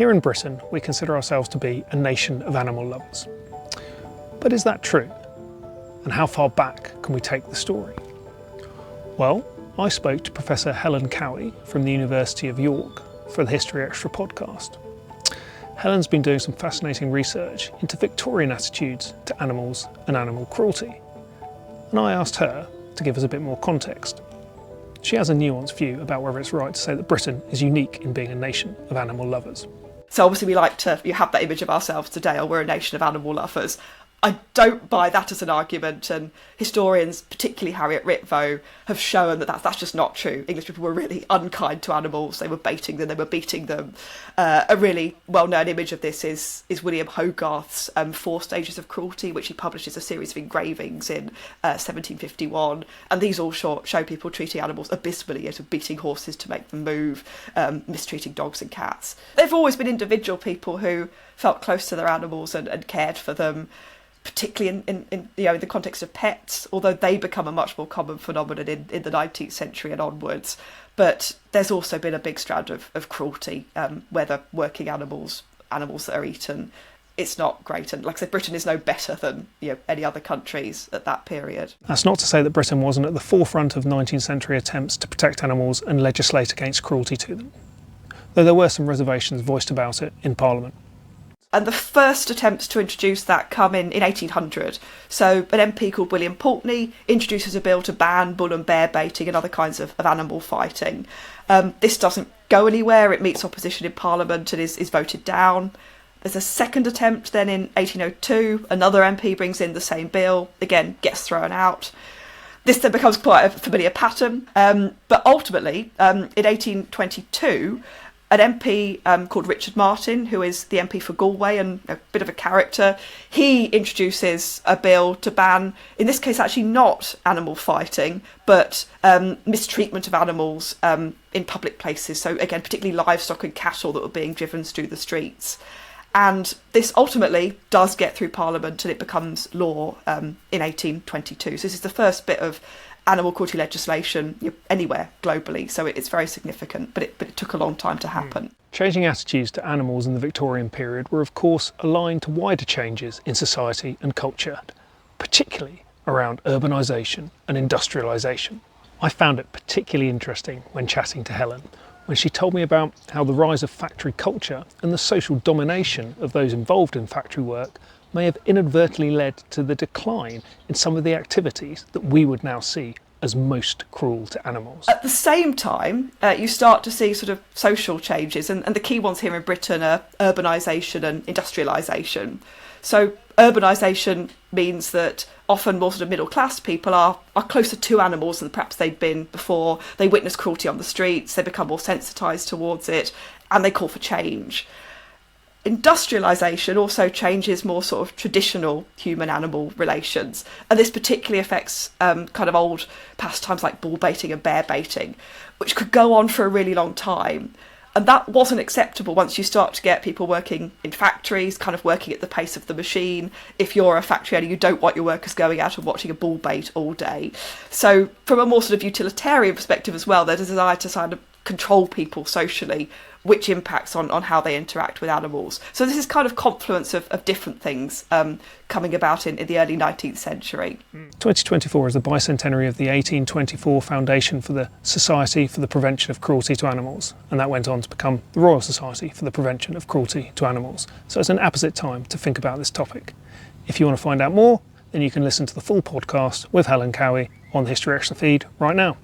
Here in Britain, we consider ourselves to be a nation of animal lovers. But is that true? And how far back can we take the story? Well, I spoke to Professor Helen Cowie from the University of York for the History Extra podcast. Helen's been doing some fascinating research into Victorian attitudes to animals and animal cruelty, and I asked her to give us a bit more context. She has a nuanced view about whether it's right to say that Britain is unique in being a nation of animal lovers. So obviously we like to have that image of ourselves today, or we're a nation of animal lovers. I don't buy that as an argument, and historians, particularly Harriet Ritvo, have shown that that's just not true. English people were really unkind to animals. They were baiting them, they were beating them. A really well-known image of this is William Hogarth's 4 Stages of Cruelty, which he published as a series of engravings in 1751. And these all show people treating animals abysmally, beating horses to make them move, mistreating dogs and cats. They've always been individual people who felt close to their animals and cared for them, particularly in the context of pets, although they become a much more common phenomenon in the 19th century and onwards. But there's also been a big strand of cruelty, whether working animals that are eaten. It's not great, and like I said, Britain is no better than any other countries at that period. That's not to say that Britain wasn't at the forefront of 19th century attempts to protect animals and legislate against cruelty to them, though there were some reservations voiced about it in Parliament. And the first attempts to introduce that come in 1800. So an MP called William Pulteney introduces a bill to ban bull and bear baiting and other kinds of animal fighting. This doesn't go anywhere. It meets opposition in Parliament and is voted down. There's a second attempt then in 1802. Another MP brings in the same bill, again gets thrown out. This then becomes quite a familiar pattern. But ultimately, in 1822, an MP called Richard Martin, who is the MP for Galway and a bit of a character, he introduces a bill to ban, in this case actually not animal fighting, but mistreatment of animals in public places. So again, particularly livestock and cattle that were being driven through the streets. And this ultimately does get through Parliament and it becomes law in 1822. So this is the first bit of animal cruelty legislation anywhere globally, so it's very significant, but it took a long time to happen. Changing attitudes to animals in the Victorian period were of course aligned to wider changes in society and culture, particularly around urbanisation and industrialisation. I found it particularly interesting when chatting to Helen, when she told me about how the rise of factory culture and the social domination of those involved in factory work may have inadvertently led to the decline in some of the activities that we would now see as most cruel to animals. At the same time, you start to see sort of social changes, and the key ones here in Britain are urbanisation and industrialisation. So urbanisation means that often more sort of middle class people are closer to animals than perhaps they'd been before. They witness cruelty on the streets, they become more sensitised towards it, and they call for change. Industrialisation also changes more sort of traditional human-animal relations, and this particularly affects kind of old pastimes like bull baiting and bear baiting, which could go on for a really long time. And that wasn't acceptable once you start to get people working in factories, kind of working at the pace of the machine. If you're a factory owner, you don't want your workers going out and watching a bull bait all day. So from a more sort of utilitarian perspective as well, there's a desire to kind of control people socially, which impacts on how they interact with animals. So this is kind of confluence of different things coming about in the early 19th century. 2024 is the bicentenary of the 1824 Foundation for the Society for the Prevention of Cruelty to Animals, and that went on to become the Royal Society for the Prevention of Cruelty to Animals. So it's an apposite time to think about this topic. If you want to find out more, then you can listen to the full podcast with Helen Cowie on the History Extra feed right now.